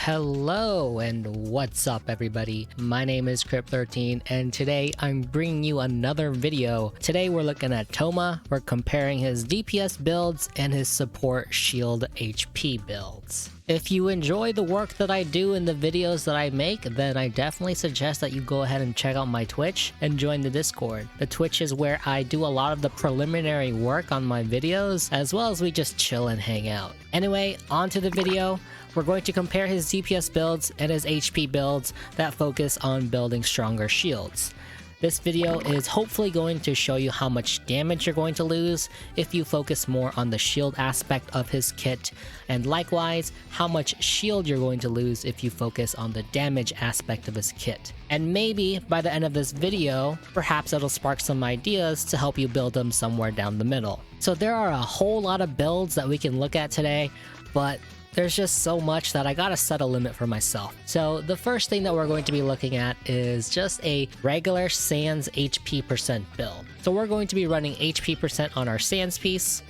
Hello and what's up everybody, my name is Crypt13 and today I'm bringing you another video. Today we're looking at Thoma, we're comparing his DPS builds and his support shield HP builds. If you enjoy the work that I do in the videos that I make, then I definitely suggest that you go ahead and check out my Twitch and join the Discord. The Twitch is where I do a lot of the preliminary work on my videos, as well as we just chill and hang out. Anyway, on to the video. We're going to compare his DPS builds and his HP builds that focus on building stronger shields. This video is hopefully going to show you how much damage you're going to lose if you focus more on the shield aspect of his kit, and likewise, how much shield you're going to lose if you focus on the damage aspect of his kit. And maybe by the end of this video, perhaps it'll spark some ideas to help you build them somewhere down the middle. So there are a whole lot of builds that we can look at today, but there's just so much that I gotta set a limit for myself. So the first thing that we're going to be looking at is just a regular Sans HP percent build. So we're going to be running HP percent on our Sans piece,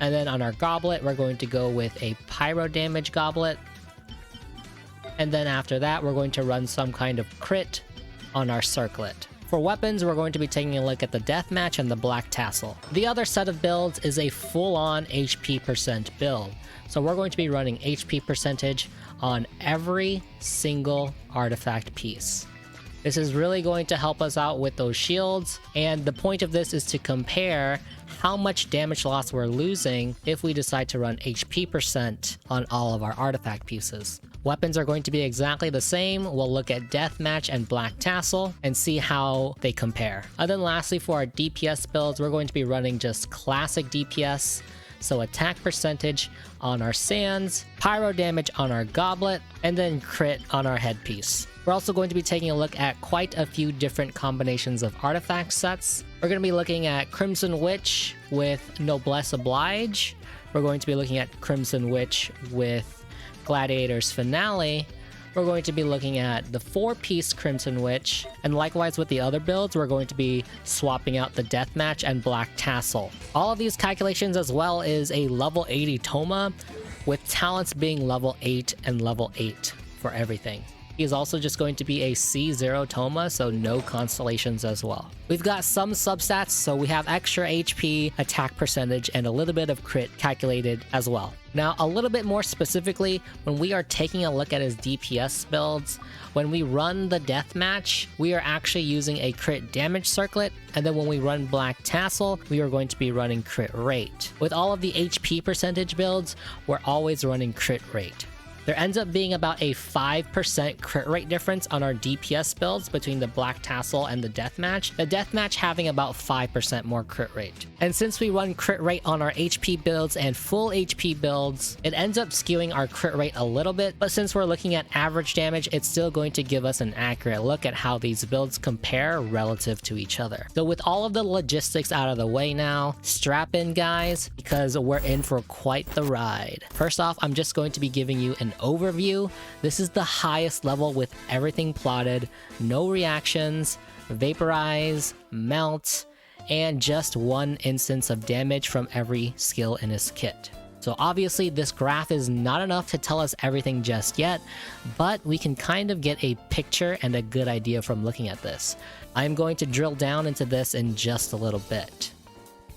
and then on our goblet we're going to go with a pyro damage goblet, and then after that we're going to run some kind of crit on our circlet. For weapons, we're going to be taking a look at the Deathmatch and the Black Tassel. The other set of builds is a full-on HP percent build. So we're going to be running HP percentage on every single artifact piece. This is really going to help us out with those shields, and the point of this is to compare how much damage loss we're losing if we decide to run HP percent on all of our artifact pieces. Weapons are going to be exactly the same. We'll look at Deathmatch and Black Tassel and see how they compare. And then lastly, for our DPS builds, we're going to be running just classic DPS. So attack percentage on our Sans, pyro damage on our goblet, and then crit on our headpiece. We're also going to be taking a look at quite a few different combinations of artifact sets. We're going to be looking at Crimson Witch with Noblesse Oblige. We're going to be looking at Crimson Witch with Gladiator's Finale. We're going to be looking at the 4-piece Crimson Witch, and likewise with the other builds, we're going to be swapping out the Deathmatch and Black Tassel. All of these calculations, as well as a level 80 Thoma, with talents being level 8 and level 8 for everything. He's also just going to be a C0 Thoma, so no constellations as well. We've got some substats, so we have extra HP, attack percentage, and a little bit of crit calculated as well. Now, a little bit more specifically, when we are taking a look at his DPS builds, when we run the Deathmatch, we are actually using a crit damage circlet, and then when we run Black Tassel, we are going to be running crit rate. With all of the HP percentage builds, we're always running crit rate. There ends up being about a 5% crit rate difference on our DPS builds between the Black Tassel and the Deathmatch, the Deathmatch having about 5% more crit rate. And since we run crit rate on our HP builds and full HP builds, it ends up skewing our crit rate a little bit, but since we're looking at average damage, it's still going to give us an accurate look at how these builds compare relative to each other. So with all of the logistics out of the way now, strap in guys, because we're in for quite the ride. First off, I'm just going to be giving you an overview. This is the highest level with everything plotted, no reactions, vaporize, melt, and just one instance of damage from every skill in his kit. So obviously this graph is not enough to tell us everything just yet, but we can kind of get a picture and a good idea from looking at this. I'm going to drill down into this in just a little bit.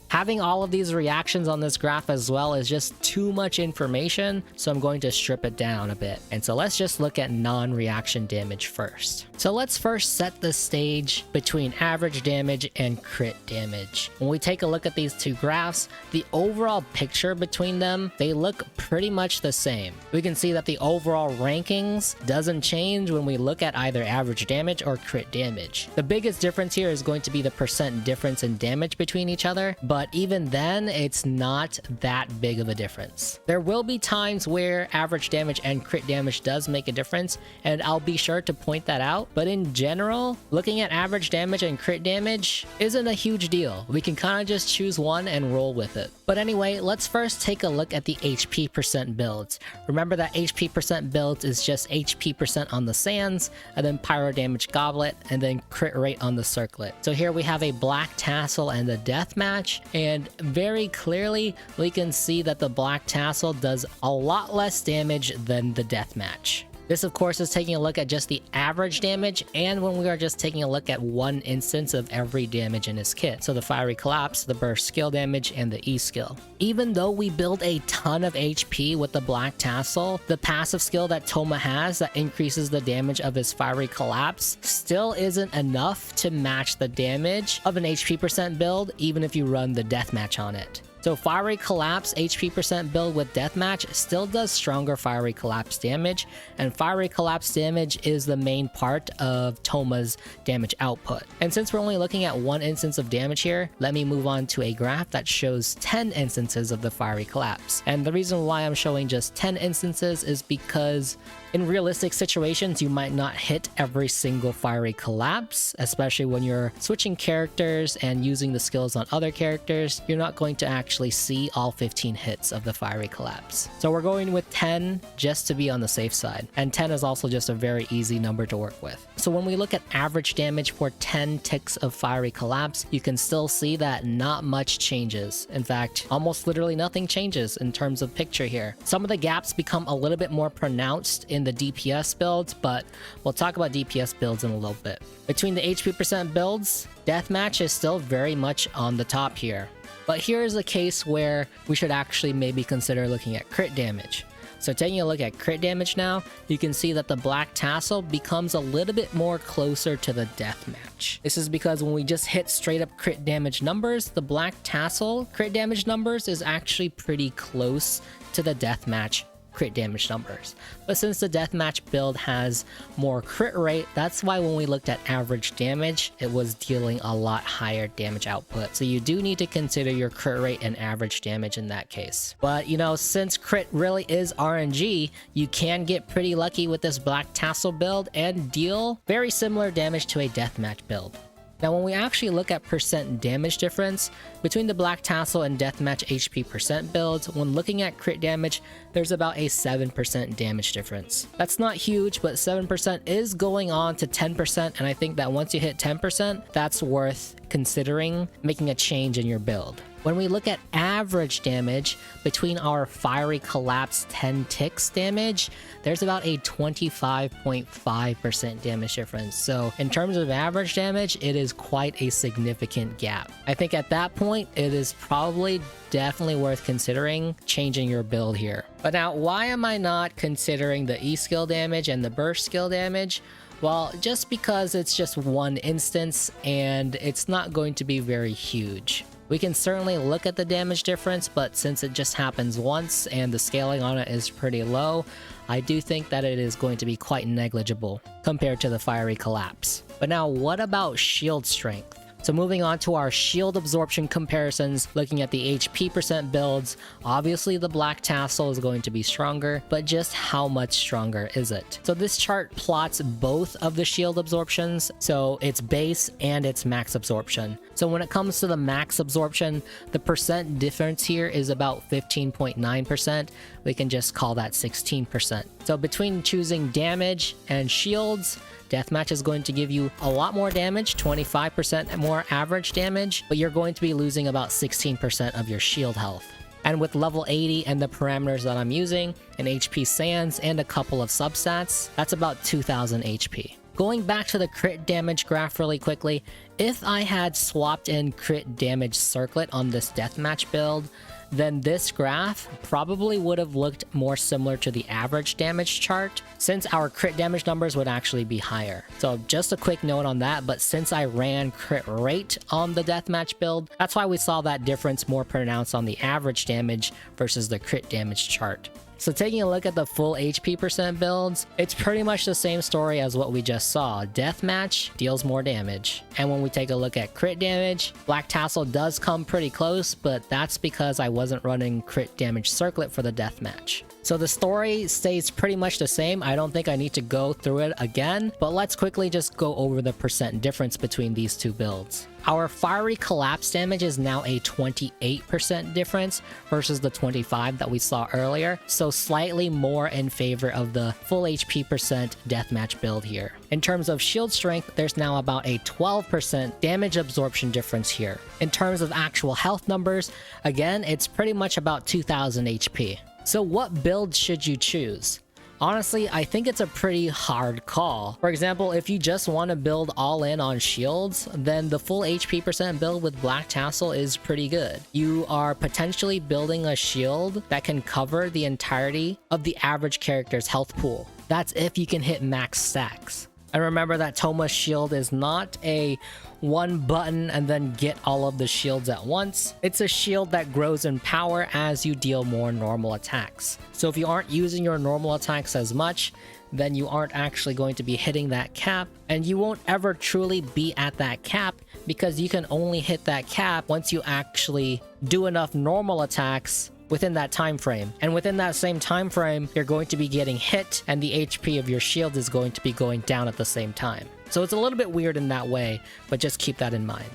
Having all of these reactions on this graph as well is just too much information, so I'm going to strip it down a bit. And so let's just look at non-reaction damage first. So let's first set the stage between average damage and crit damage. When we take a look at these two graphs, the overall picture between them, they look pretty much the same. We can see that the overall rankings doesn't change when we look at either average damage or crit damage. The biggest difference here is going to be the percent difference in damage between each other, but even then, it's not that big of a difference. There will be times where average damage and crit damage does make a difference, and I'll be sure to point that out, but in general, looking at average damage and crit damage isn't a huge deal. We can kind of just choose one and roll with it. But anyway, let's first take a look at the HP percent builds. Remember that HP percent builds is just HP percent on the Sans, and then pyro damage goblet, and then crit rate on the circlet. So here we have a Black Tassel and the Deathmatch, and very clearly we can see that the Black Tassel does a lot less damage than the Deathmatch. This of course is taking a look at just the average damage and when we are just taking a look at one instance of every damage in his kit. So the Fiery Collapse, the burst skill damage, and the E skill. Even though we build a ton of HP with the Black Tassel, the passive skill that Thoma has that increases the damage of his Fiery Collapse still isn't enough to match the damage of an HP percent build even if you run the Deathmatch on it. So Fiery Collapse HP percent build with Deathmatch still does stronger Fiery Collapse damage, and Fiery Collapse damage is the main part of Thoma's damage output. And since we're only looking at one instance of damage here, let me move on to a graph that shows 10 instances of the Fiery Collapse. And the reason why I'm showing just 10 instances is because in realistic situations, you might not hit every single Fiery Collapse, especially when you're switching characters and using the skills on other characters. You're not going to actually see all 15 hits of the Fiery Collapse. So we're going with 10 just to be on the safe side. And 10 is also just a very easy number to work with. So when we look at average damage for 10 ticks of Fiery Collapse, you can still see that not much changes. In fact, almost literally nothing changes in terms of picture here. Some of the gaps become a little bit more pronounced in the DPS builds, but we'll talk about DPS builds in a little bit. Between the HP percent builds, Deathmatch is still very much on the top here. But here is a case where we should actually maybe consider looking at crit damage. So taking a look at crit damage now, you can see that the Black Tassel becomes a little bit more closer to the Deathmatch. This is because when we just hit straight up crit damage numbers, the Black Tassel crit damage numbers is actually pretty close to the Deathmatch crit damage numbers. But since the Deathmatch build has more crit rate, that's why when we looked at average damage, it was dealing a lot higher damage output. So you do need to consider your crit rate and average damage in that case. But you know, since crit really is RNG, you can get pretty lucky with this Black Tassel build and deal very similar damage to a Deathmatch build. Now when we actually look at percent damage difference between the Black Tassel and Deathmatch HP percent builds, when looking at crit damage, there's about a 7% damage difference. That's not huge, but 7% is going on to 10%, and I think that once you hit 10%, that's worth considering making a change in your build. When we look at average damage between our Fiery Collapse 10 ticks damage, there's about a 25.5% damage difference. So in terms of average damage, it is quite a significant gap. I think at that point, it is probably definitely worth considering changing your build here. But now, why am I not considering the E skill damage and the burst skill damage? Well, just because it's just one instance and it's not going to be very huge. We can certainly look at the damage difference, but since it just happens once and the scaling on it is pretty low, I do think that it is going to be quite negligible compared to the Fiery Collapse. But now, what about shield strength? So moving on to our shield absorption comparisons, looking at the HP percent builds, obviously the Black Tassel is going to be stronger, but just how much stronger is it? So this chart plots both of the shield absorptions, so its base and its max absorption. So when it comes to the max absorption, the percent difference here is about 15.9%. We can just call that 16%. So between choosing damage and shields, Deathmatch is going to give you a lot more damage, 25% more average damage, but you're going to be losing about 16% of your shield health. And with level 80 and the parameters that I'm using, an HP Sands and a couple of substats, that's about 2000 HP. Going back to the crit damage graph really quickly, if I had swapped in crit damage circlet on this Deathmatch build, then this graph probably would have looked more similar to the average damage chart, since our crit damage numbers would actually be higher. So just a quick note on that, but since I ran crit rate on the Deathmatch build, that's why we saw that difference more pronounced on the average damage versus the crit damage chart. So taking a look at the full HP percent builds, it's pretty much the same story as what we just saw. Deathmatch deals more damage. And when we take a look at crit damage, Black Tassel does come pretty close, but that's because I wasn't running crit damage circlet for the Deathmatch. So the story stays pretty much the same. I don't think I need to go through it again, but let's quickly just go over the percent difference between these two builds. Our Fiery Collapse damage is now a 28% difference versus the 25 that we saw earlier, so slightly more in favor of the full HP percent Deathmatch build here. In terms of shield strength, there's now about a 12% damage absorption difference here. In terms of actual health numbers, again, it's pretty much about 2000 HP. So what build should you choose? Honestly, I think it's a pretty hard call. For example, if you just want to build all in on shields, then the full HP percent build with Black Tassel is pretty good. You are potentially building a shield that can cover the entirety of the average character's health pool. That's if you can hit max stacks. And remember that Thoma's shield is not a one button and then get all of the shields at once. It's a shield that grows in power as you deal more normal attacks. So if you aren't using your normal attacks as much, then you aren't actually going to be hitting that cap, and you won't ever truly be at that cap because you can only hit that cap once you actually do enough normal attacks within that time frame. And within that same time frame, you're going to be getting hit and the HP of your shield is going to be going down at the same time. So it's a little bit weird in that way, but just keep that in mind.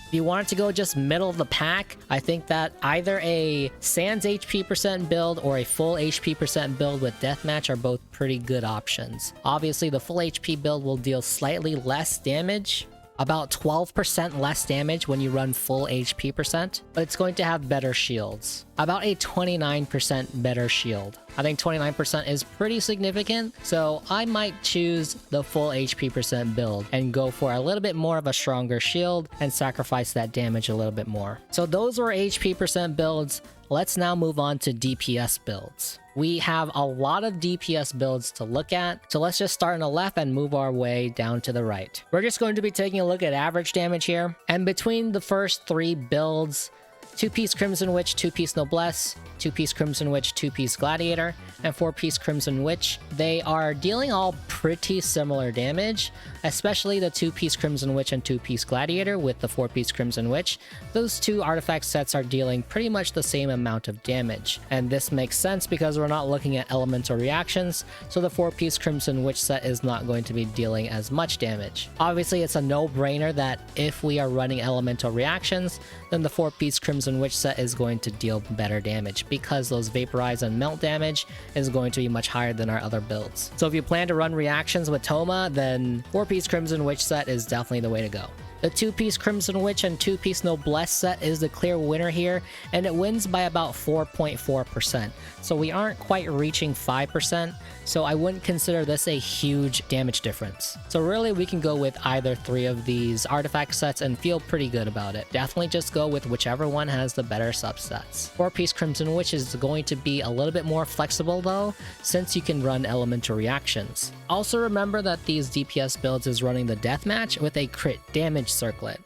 If you wanted to go just middle of the pack, I think that either a Sans HP percent build or a full HP percent build with Deathmatch are both pretty good options. Obviously, the full HP build will deal slightly less damage, about 12% less damage when you run full HP percent, but it's going to have better shields. About a 29% better shield. I think 29% is pretty significant, so I might choose the full HP percent build and go for a little bit more of a stronger shield and sacrifice that damage a little bit more. So those were HP percent builds. Let's now move on to DPS builds. We have a lot of DPS builds to look at, so let's just start on the left and move our way down to the right. We're just going to be taking a look at average damage here, and between the first 3 builds, 2-piece Crimson Witch, 2-piece Noblesse, 2-piece Crimson Witch, 2-piece Gladiator, and 4-piece Crimson Witch, they are dealing all pretty similar damage, especially the 2-piece Crimson Witch and 2-piece Gladiator with the 4-piece Crimson Witch. Those two artifact sets are dealing pretty much the same amount of damage, and this makes sense because we're not looking at elemental reactions, so the 4-piece Crimson Witch set is not going to be dealing as much damage. Obviously, it's a no-brainer that if we are running elemental reactions, then the 4-piece Crimson Witch set is going to deal better damage because those vaporize and melt damage is going to be much higher than our other builds. So if you plan to run reactions with Thoma, then 4-piece Crimson Witch set is definitely the way to go. The 2-piece Crimson Witch and 2-piece Noblesse set is the clear winner here, and it wins by about 4.4%. So we aren't quite reaching 5%, so I wouldn't consider this a huge damage difference. So really we can go with either 3 of these artifact sets and feel pretty good about it. Definitely just go with whichever one has the better subsets. 4-piece Crimson Witch is going to be a little bit more flexible though, since you can run elemental reactions. Also remember that these DPS builds is running the Deathmatch with a crit damage circlet.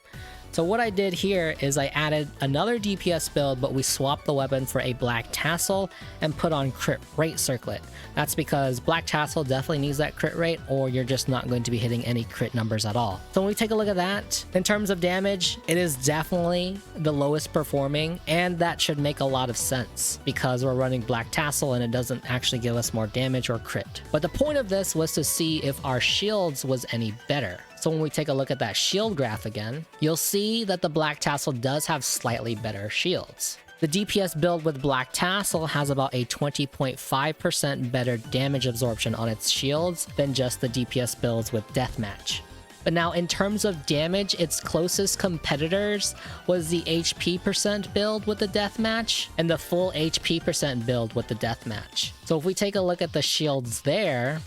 So what I did here is I added another DPS build, but we swapped the weapon for a Black Tassel and put on crit rate circlet. That's because Black Tassel definitely needs that crit rate, or you're just not going to be hitting any crit numbers at all. So when we take a look at that, in terms of damage, it is definitely the lowest performing, and that should make a lot of sense because we're running Black Tassel and it doesn't actually give us more damage or crit. But the point of this was to see if our shields was any better. So when we take a look at that shield graph again, you'll see that the Black Tassel does have slightly better shields. The DPS build with Black Tassel has about a 20.5% better damage absorption on its shields than just the DPS builds with Deathmatch. But now in terms of damage, its closest competitors was the HP percent build with the Deathmatch and the full HP percent build with the Deathmatch. So if we take a look at the shields there,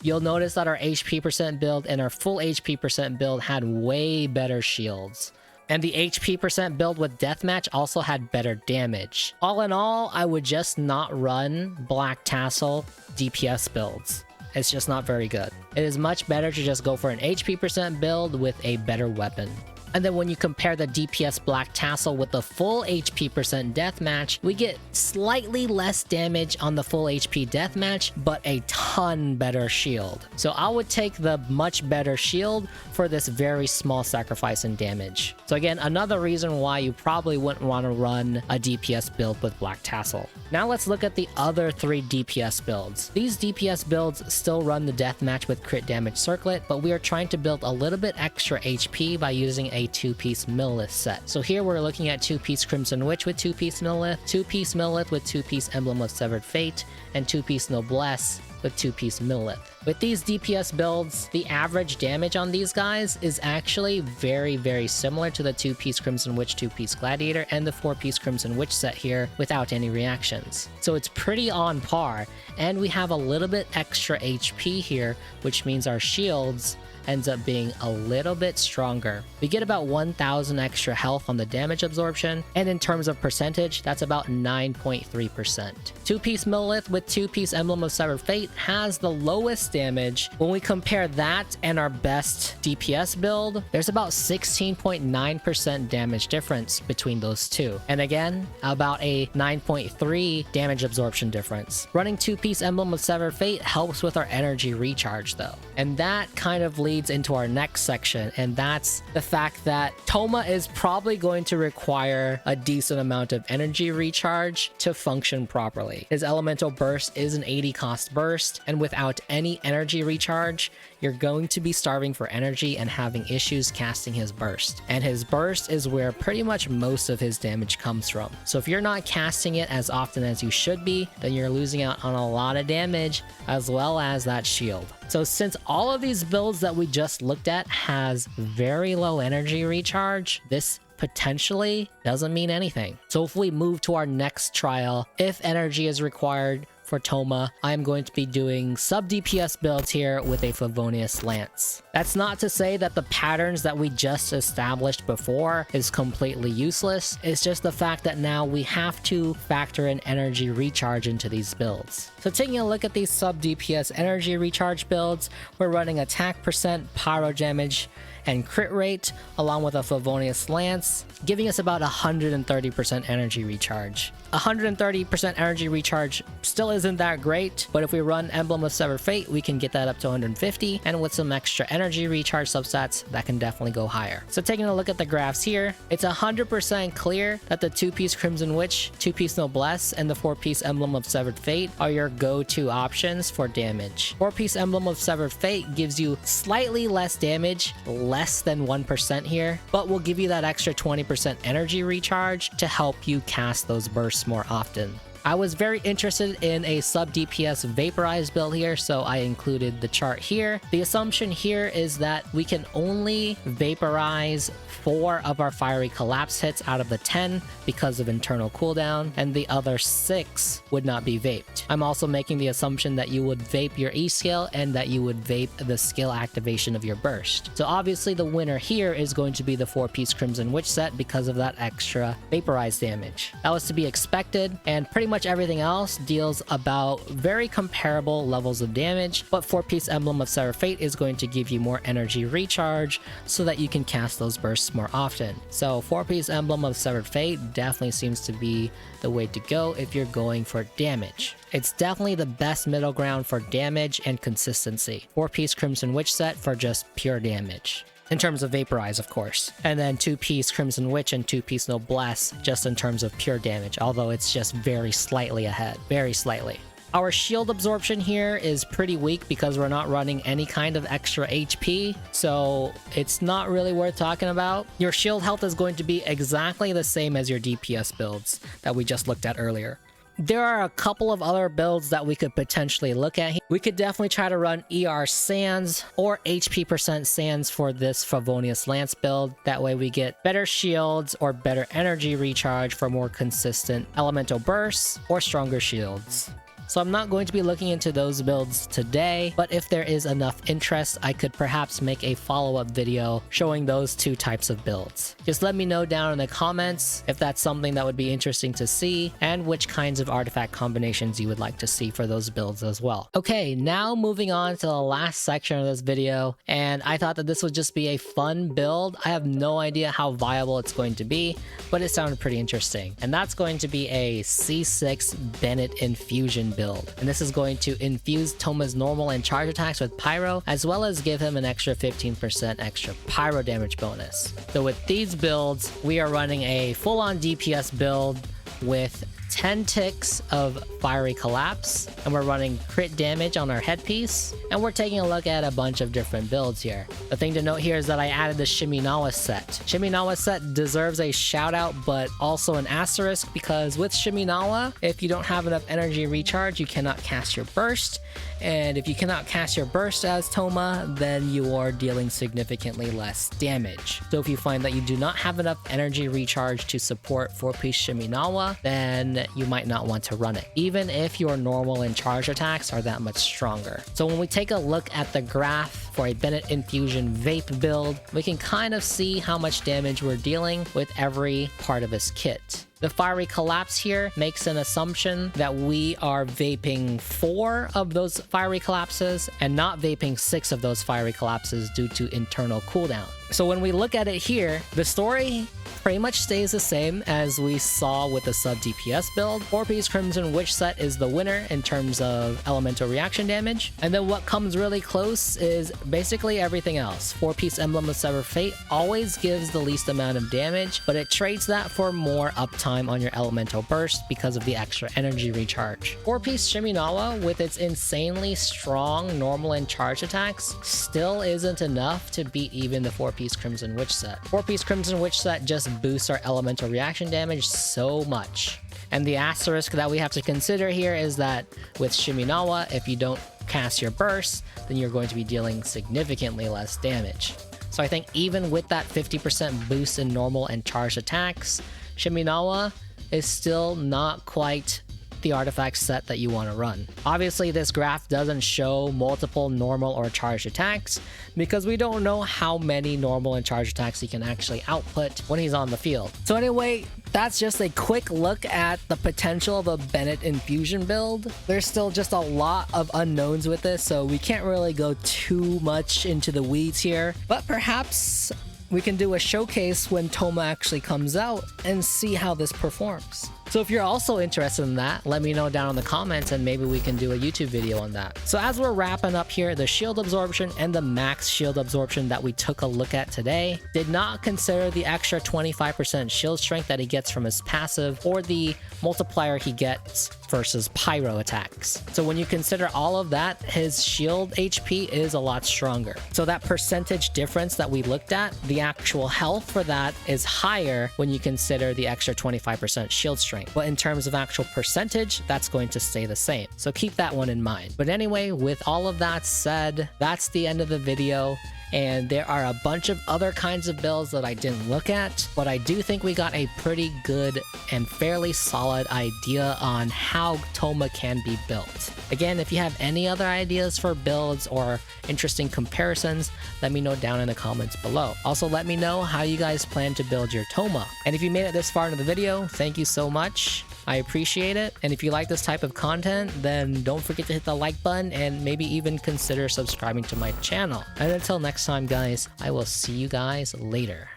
you'll notice that our HP percent build and our full HP percent build had way better shields. And the HP percent build with Deathmatch also had better damage. All in all, I would just not run Black Tassel DPS builds. It's just not very good. It is much better to just go for an HP percent build with a better weapon. And then when you compare the DPS Black Tassel with the full HP percent Deathmatch, we get slightly less damage on the full HP Deathmatch, but a ton better shield. So I would take the much better shield for this very small sacrifice in damage. So again, another reason why you probably wouldn't want to run a DPS build with Black Tassel. Now let's look at the other 3 DPS builds. These DPS builds still run the Deathmatch with crit damage circlet, but we are trying to build a little bit extra HP by using a 2-piece Milelith set. So here we're looking at 2-piece Crimson Witch with 2-piece Milelith, 2-piece Milelith with 2-piece Emblem of Severed Fate, and 2-piece Noblesse with 2-piece Milelith. With these DPS builds, the average damage on these guys is actually very similar to the 2-piece Crimson Witch, 2-piece Gladiator, and the 4-piece Crimson Witch set here without any reactions. So it's pretty on par, and we have a little bit extra HP here, which means our shields ends up being a little bit stronger. We get about 1,000 extra health on the damage absorption, and in terms of percentage, that's about 9.3%. 2-piece Milelith with 2-piece Emblem of Severed Fate has the lowest damage. When we compare that and our best DPS build, there's about 16.9% damage difference between those two. And again, about a 9.3 damage absorption difference. Running 2-piece Emblem of Severed Fate helps with our energy recharge though. And that kind of leads into our next section, and that's the fact that Thoma is probably going to require a decent amount of energy recharge to function properly. His elemental burst is an 80 cost burst, and without any energy recharge, you're going to be starving for energy and having issues casting his burst. And his burst is where pretty much most of his damage comes from. So if you're not casting it as often as you should be, then you're losing out on a lot of damage as well as that shield. So since all of these builds that we just looked at has very low energy recharge, this potentially doesn't mean anything. So if we move to our next trial, if energy is required for Thoma, I'm going to be doing sub DPS builds here with a Favonius Lance. That's not to say that the patterns that we just established before is completely useless. It's just the fact that now we have to factor in energy recharge into these builds. So taking a look at these sub DPS energy recharge builds, we're running attack percent, pyro damage, and crit rate, along with a Favonius Lance, giving us about 130% energy recharge. 130% energy recharge still isn't that great, but if we run Emblem of Severed Fate, we can get that up to 150, and with some extra energy recharge substats, that can definitely go higher. So taking a look at the graphs here, it's 100% clear that the 2-piece Crimson Witch, 2-piece Noblesse, and the 4-piece Emblem of Severed Fate are your go-to options for damage. 4-piece Emblem of Severed Fate gives you slightly less damage, less than 1% here, but will give you that extra 20% energy recharge to help you cast those bursts more often. I was very interested in a sub DPS vaporized build here, so I included the chart here. The assumption here is that we can only vaporize 4 of our fiery collapse hits out of the 10 because of internal cooldown, and the other 6 would not be vaped. I'm also making the assumption that you would vape your E skill and that you would vape the skill activation of your burst. So obviously the winner here is going to be the 4-piece Crimson Witch set because of that extra vaporized damage. That was to be expected, and pretty much everything else deals about very comparable levels of damage, but 4-piece Emblem of Severed Fate is going to give you more energy recharge so that you can cast those bursts more often. So 4-piece Emblem of Severed Fate definitely seems to be the way to go if you're going for damage. It's definitely the best middle ground for damage and consistency. 4-piece Crimson Witch set for just pure damage. In terms of vaporize, of course. And then 2-piece Crimson Witch and 2-piece Noblesse just in terms of pure damage, although it's just very slightly ahead. Very slightly. Our shield absorption here is pretty weak because we're not running any kind of extra HP, so it's not really worth talking about. Your shield health is going to be exactly the same as your DPS builds that we just looked at earlier. There are a couple of other builds that we could potentially look at here. We could definitely try to run ER Sands or HP percent Sands for this Favonius Lance build. That way we get better shields or better energy recharge for more consistent elemental bursts or stronger shields. So I'm not going to be looking into those builds today, but if there is enough interest, I could perhaps make a follow-up video showing those 2 types of builds. Just let me know down in the comments if that's something that would be interesting to see and which kinds of artifact combinations you would like to see for those builds as well. Okay, now moving on to the last section of this video, and I thought that this would just be a fun build. I have no idea how viable it's going to be, but it sounded pretty interesting. And that's going to be a C6 Bennett Infusion build. And this is going to infuse Thoma's normal and charge attacks with pyro, as well as give him an extra 15% extra pyro damage bonus. So with these builds, we are running a full-on DPS build with 10 ticks of Fiery Collapse, and we're running crit damage on our headpiece, and we're taking a look at a bunch of different builds here. The thing to note here is that I added the Shiminawa set. Shiminawa set deserves a shout out, but also an asterisk, because with Shiminawa, if you don't have enough energy recharge, you cannot cast your burst, and if you cannot cast your burst as Thoma, then you are dealing significantly less damage. So if you find that you do not have enough energy recharge to support 4-piece Shiminawa, then you might not want to run it, even if your normal and charge attacks are that much stronger. So when we take a look at the graph for a Bennett Infusion Vape build, we can kind of see how much damage we're dealing with every part of this kit. The Fiery Collapse here makes an assumption that we are vaping 4 of those Fiery Collapses and not vaping 6 of those Fiery Collapses due to internal cooldown. So when we look at it here, the story pretty much stays the same as we saw with the sub DPS build. 4-piece Crimson Witch set is the winner in terms of elemental reaction damage. And then what comes really close is basically everything else. 4-piece Emblem of Severed Fate always gives the least amount of damage, but it trades that for more uptime on your elemental burst because of the extra energy recharge. 4-piece Shiminawa, with its insanely strong normal and charge attacks, still isn't enough to beat even the 4-piece Crimson Witch set. 4-piece Crimson Witch set just boosts our elemental reaction damage so much. And the asterisk that we have to consider here is that with Shiminawa, if you don't cast your burst, then you're going to be dealing significantly less damage. So I think even with that 50% boost in normal and charged attacks, Shiminawa is still not quite the artifact set that you want to run. Obviously, this graph doesn't show multiple normal or charged attacks because we don't know how many normal and charged attacks he can actually output when he's on the field. So anyway, that's just a quick look at the potential of a Bennett Infusion build. There's still just a lot of unknowns with this, so we can't really go too much into the weeds here, but perhaps we can do a showcase when Thoma actually comes out and see how this performs. So if you're also interested in that, let me know down in the comments and maybe we can do a YouTube video on that. So as we're wrapping up here, the shield absorption and the max shield absorption that we took a look at today did not consider the extra 25% shield strength that he gets from his passive or the multiplier he gets versus pyro attacks. So when you consider all of that, his shield HP is a lot stronger. So that percentage difference that we looked at, the actual health for that is higher when you consider the extra 25% shield strength. But in terms of actual percentage, that's going to stay the same. So keep that one in mind. But anyway, with all of that said, that's the end of the video. And there are a bunch of other kinds of builds that I didn't look at, but I do think we got a pretty good and fairly solid idea on how Thoma can be built. Again, if you have any other ideas for builds or interesting comparisons, let me know down in the comments below. Also, let me know how you guys plan to build your Thoma. And if you made it this far into the video, thank you so much. I appreciate it. And if you like this type of content, then don't forget to hit the like button and maybe even consider subscribing to my channel. And until next time, guys, I will see you guys later.